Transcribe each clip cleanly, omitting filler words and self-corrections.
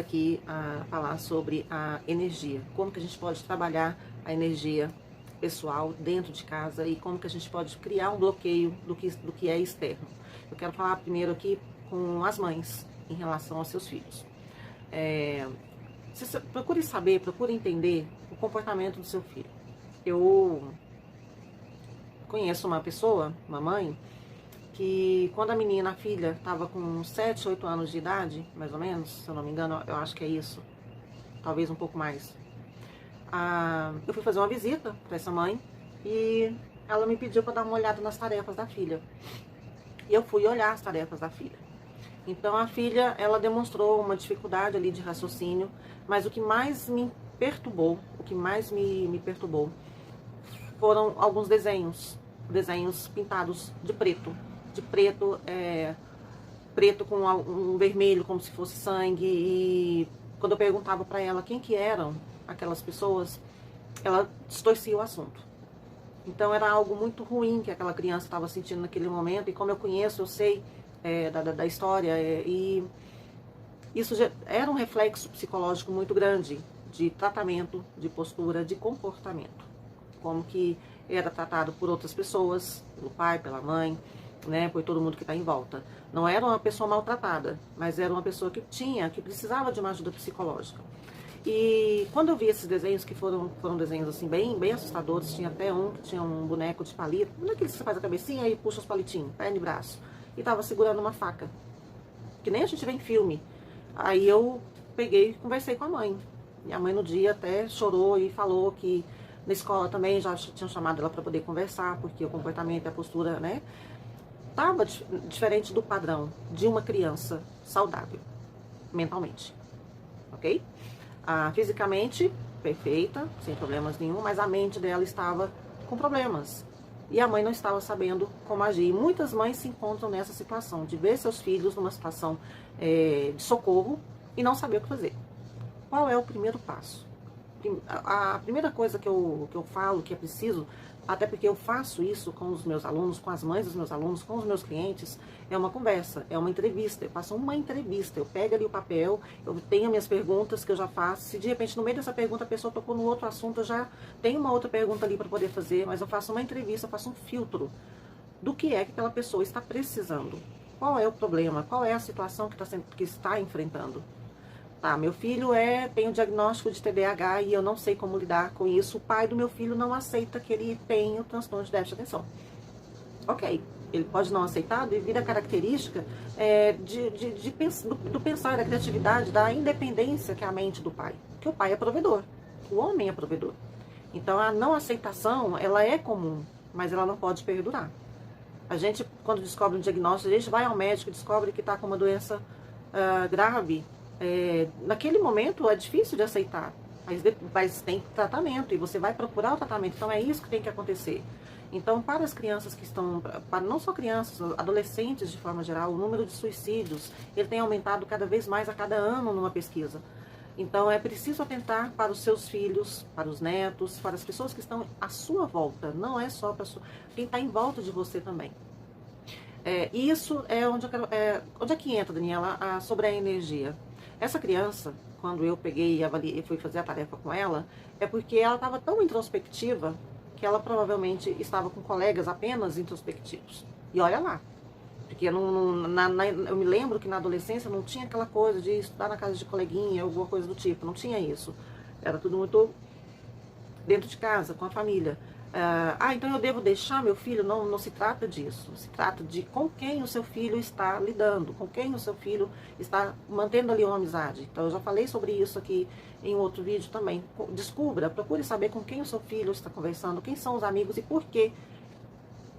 aqui a falar sobre a energia, como que a gente pode trabalhar a energia pessoal dentro de casa e como que a gente pode criar um bloqueio do que é externo. Eu quero falar primeiro aqui com as mães em relação aos seus filhos. Procure saber, procure entender o comportamento do seu filho. Eu conheço uma pessoa, uma mãe, que quando a filha, estava com 7, 8 anos de idade, mais ou menos, se eu não me engano, eu acho que é isso, talvez um pouco mais. Eu fui fazer uma visita para essa mãe e ela me pediu para dar uma olhada nas tarefas da filha. E eu fui olhar as tarefas da filha. Então a filha, ela demonstrou uma dificuldade ali de raciocínio, mas o que mais me perturbou, foram alguns desenhos pintados de preto. Preto com um vermelho como se fosse sangue. E quando eu perguntava para ela quem que eram aquelas pessoas, ela distorcia o assunto. Então era algo muito ruim que aquela criança estava sentindo naquele momento. E como eu conheço, eu sei da história, e isso já era um reflexo psicológico muito grande de tratamento, de postura, de comportamento. Como que era tratado por outras pessoas, pelo pai, pela mãe, né, por todo mundo que está em volta. Não era uma pessoa maltratada, mas era uma pessoa que precisava de uma ajuda psicológica. E quando eu vi esses desenhos, que foram desenhos assim bem assustadores, tinha até um que tinha um boneco de palito, não é que você faz a cabecinha e puxa os palitinhos, perna e braço, e estava segurando uma faca, que nem a gente vê em filme. Aí eu peguei e conversei com a mãe. E a mãe no dia até chorou e falou que na escola também já tinham chamado ela para poder conversar, porque o comportamento e a postura, né, estava diferente do padrão de uma criança saudável, mentalmente, ok? Fisicamente, perfeita, sem problemas nenhum, mas a mente dela estava com problemas. E a mãe não estava sabendo como agir. E muitas mães se encontram nessa situação, de ver seus filhos numa situação de socorro e não saber o que fazer. Qual é o primeiro passo? A primeira coisa que eu falo que é preciso, até porque eu faço isso com os meus alunos, com as mães dos meus alunos, com os meus clientes, é uma conversa, é uma entrevista. Eu faço uma entrevista, eu pego ali o papel, eu tenho minhas perguntas que eu já faço. Se de repente no meio dessa pergunta a pessoa tocou no outro assunto, eu já tenho uma outra pergunta ali para poder fazer, mas eu faço uma entrevista, eu faço um filtro do que é que aquela pessoa está precisando. Qual é o problema? Qual é a situação que está enfrentando? Tá, meu filho tem um diagnóstico de TDAH e eu não sei como lidar com isso. O pai do meu filho não aceita que ele tenha o transtorno de déficit de atenção. Ok, ele pode não aceitar devido à característica do pensar, da criatividade, da independência que é a mente do pai. Porque o pai é provedor, o homem é provedor. Então a não aceitação, ela é comum, mas ela não pode perdurar. A gente, quando descobre um diagnóstico, a gente vai ao médico e descobre que está com uma doença grave. Naquele momento é difícil de aceitar, mas tem tratamento e você vai procurar o tratamento. Então é isso que tem que acontecer. Então, para as crianças que estão, para não só crianças, adolescentes de forma geral, o número de suicídios ele tem aumentado cada vez mais a cada ano numa pesquisa. Então é preciso atentar para os seus filhos, para os netos, para as pessoas que estão à sua volta. Não é só para quem está em volta de você também. Isso é onde é que entra, Daniela, sobre a energia. Essa criança, quando eu peguei e avaliei, fui fazer a tarefa com ela, é porque ela estava tão introspectiva que ela provavelmente estava com colegas apenas introspectivos. E olha lá, porque eu me lembro que na adolescência não tinha aquela coisa de estudar na casa de coleguinha, alguma coisa do tipo, não tinha isso. Era tudo muito dentro de casa, com a família. Então eu devo deixar meu filho? Não se trata disso. Se trata de com quem o seu filho está lidando, com quem o seu filho está mantendo ali uma amizade. Então eu já falei sobre isso aqui em outro vídeo também. Descubra, procure saber com quem o seu filho está conversando, quem são os amigos e por quê.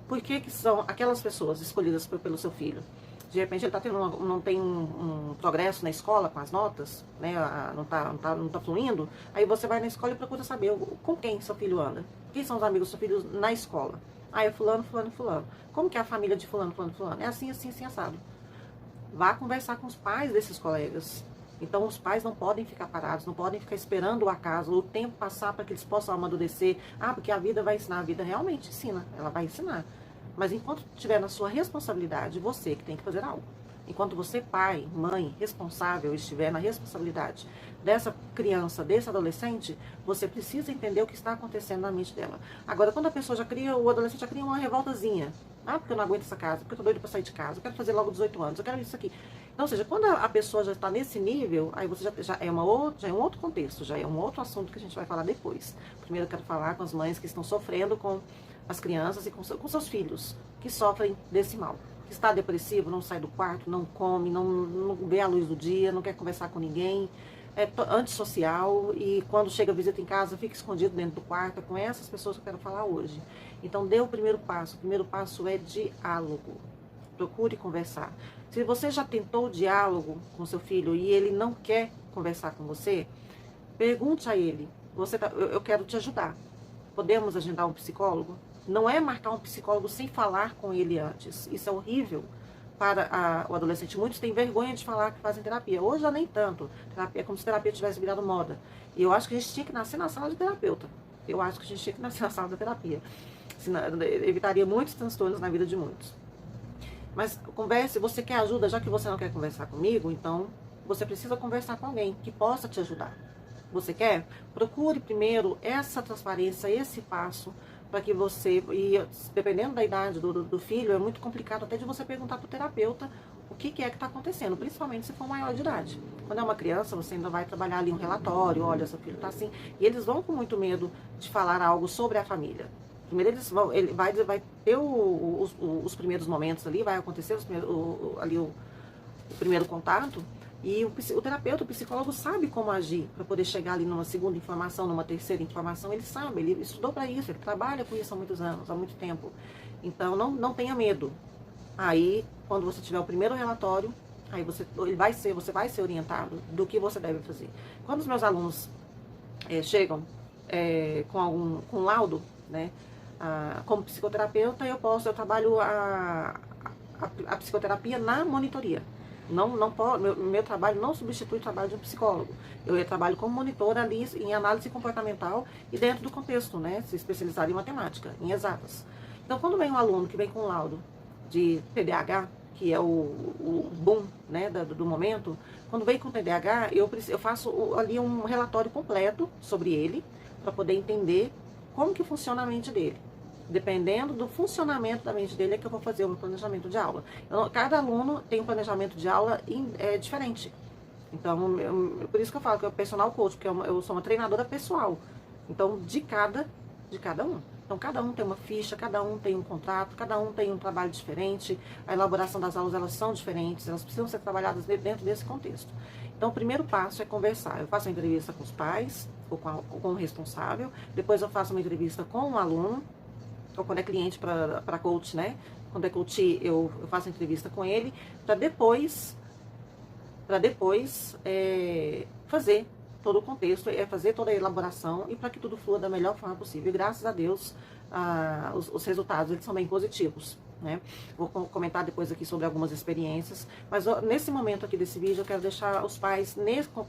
Por que são aquelas pessoas escolhidas pelo seu filho. De repente ele não tem um progresso na escola com as notas, né? Não tá fluindo. Aí você vai na escola e procura saber com quem seu filho anda. Quem são os amigos do seu filho na escola? É fulano, fulano, fulano. Como que é a família de fulano, fulano, fulano? É assim, assim, assim, assado. Vá conversar com os pais desses colegas. Então os pais não podem ficar parados, não podem ficar esperando o acaso, o tempo passar para que eles possam amadurecer. Porque a vida vai ensinar. A vida realmente ensina, ela vai ensinar. Mas enquanto estiver na sua responsabilidade, você que tem que fazer algo. Enquanto você, pai, mãe, responsável, estiver na responsabilidade dessa criança, desse adolescente, você precisa entender o que está acontecendo na mente dela. Agora, quando a pessoa já cria, o adolescente já cria uma revoltazinha. Ah, porque eu não aguento essa casa, porque eu tô doido pra sair de casa, eu quero fazer logo 18 anos, eu quero isso aqui. Então, ou seja, quando a pessoa já está nesse nível, aí você já é já é um outro contexto, já é um outro assunto que a gente vai falar depois. Primeiro eu quero falar com as mães que estão sofrendo com as crianças e com seus filhos, que sofrem desse mal. Que está depressivo, não sai do quarto, não come, não vê a luz do dia, não quer conversar com ninguém, é antissocial e quando chega a visita em casa fica escondido dentro do quarto. É com essas pessoas que eu quero falar hoje. Então dê o primeiro passo. O primeiro passo é diálogo. Procure conversar. Se você já tentou o diálogo com seu filho e ele não quer conversar com você, pergunte a ele: eu quero te ajudar. Podemos agendar um psicólogo? Não é marcar um psicólogo sem falar com ele antes. Isso é horrível para o adolescente. Muitos têm vergonha de falar que fazem terapia. Hoje já nem tanto. Terapia é como se terapia tivesse virado moda. E eu acho que a gente tinha que nascer na sala de terapeuta. Eu acho que a gente tinha que nascer na sala da terapia. Senão, evitaria muitos transtornos na vida de muitos. Mas converse, você quer ajuda, já que você não quer conversar comigo, então você precisa conversar com alguém que possa te ajudar. Você quer? Procure primeiro essa transparência, esse passo, para que você, e dependendo da idade do filho, é muito complicado até de você perguntar para o terapeuta o que é que está acontecendo, principalmente se for maior de idade. Quando é uma criança, você ainda vai trabalhar ali um relatório, olha, seu filho está assim, e eles vão com muito medo de falar algo sobre a família. Primeiro ele vai ter os primeiros momentos ali, vai acontecer o primeiro contato, e o terapeuta, o psicólogo sabe como agir para poder chegar ali numa segunda informação, numa terceira informação. Ele sabe, ele estudou para isso, ele trabalha com isso há muitos anos, há muito tempo. Então não tenha medo. Aí, quando você tiver o primeiro relatório, aí você vai ser orientado do que você deve fazer. Quando os meus alunos chegam com laudo, né? Como psicoterapeuta, eu trabalho a psicoterapia na monitoria. Meu trabalho não substitui o trabalho de um psicólogo. Eu trabalho como monitora ali em análise comportamental e dentro do contexto, né? Se especializar em matemática, em exatas. Então, quando vem um aluno que vem com laudo de TDAH, que é o boom, né, do momento, quando vem com TDAH, eu faço ali um relatório completo sobre ele, para poder entender como que funciona a mente dele. Dependendo do funcionamento da mente dele, é que eu vou fazer o meu planejamento de aula. Cada aluno tem um planejamento de aula diferente. Então, por isso que eu falo que é o personal coach, porque eu sou uma treinadora pessoal. Então, de cada um. Então, cada um tem uma ficha, cada um tem um contrato, cada um tem um trabalho diferente. A elaboração das aulas, elas são diferentes, elas precisam ser trabalhadas dentro desse contexto. Então, o primeiro passo é conversar. Eu faço uma entrevista com os pais, ou com o responsável. Depois eu faço uma entrevista com o aluno, ou quando é cliente para coach, né? Quando é coach, eu faço entrevista com ele, para depois fazer todo o contexto, fazer toda a elaboração e para que tudo flua da melhor forma possível. E graças a Deus, os resultados eles são bem positivos, né? Vou comentar depois aqui sobre algumas experiências, mas nesse momento aqui desse vídeo eu quero deixar os pais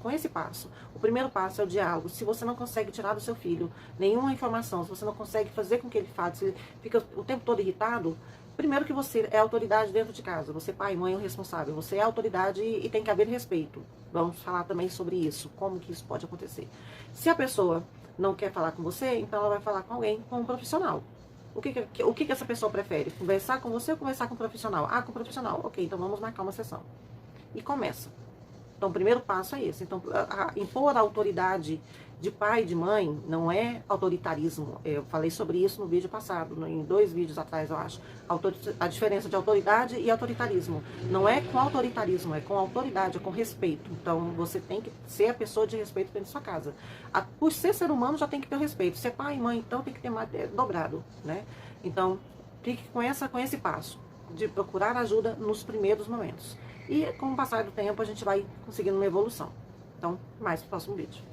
com esse passo. O primeiro passo é o diálogo. Se você não consegue tirar do seu filho nenhuma informação, se você não consegue fazer com que ele fale, se ele fica o tempo todo irritado, primeiro que você é autoridade dentro de casa, você pai, mãe, é o responsável, você é autoridade e tem que haver respeito. Vamos falar também sobre isso, como que isso pode acontecer. Se a pessoa não quer falar com você, então ela vai falar com alguém, com um profissional. O que essa pessoa prefere? Conversar com você ou conversar com um profissional? Ah, com um profissional. Ok, então vamos marcar uma sessão. E começa. Então, o primeiro passo é esse. Então, impor a autoridade de pai e de mãe não é autoritarismo. Eu falei sobre isso no vídeo passado, em 2 vídeos atrás, eu acho. A diferença de autoridade e autoritarismo. Não é com autoritarismo, é com autoridade, é com respeito. Então, você tem que ser a pessoa de respeito dentro da sua casa. Por ser humano, já tem que ter respeito. Ser pai e mãe, então, tem que ter mais dobrado, né? Então, fique com esse passo de procurar ajuda nos primeiros momentos. E com o passar do tempo, a gente vai conseguindo uma evolução. Então, mais pro próximo vídeo.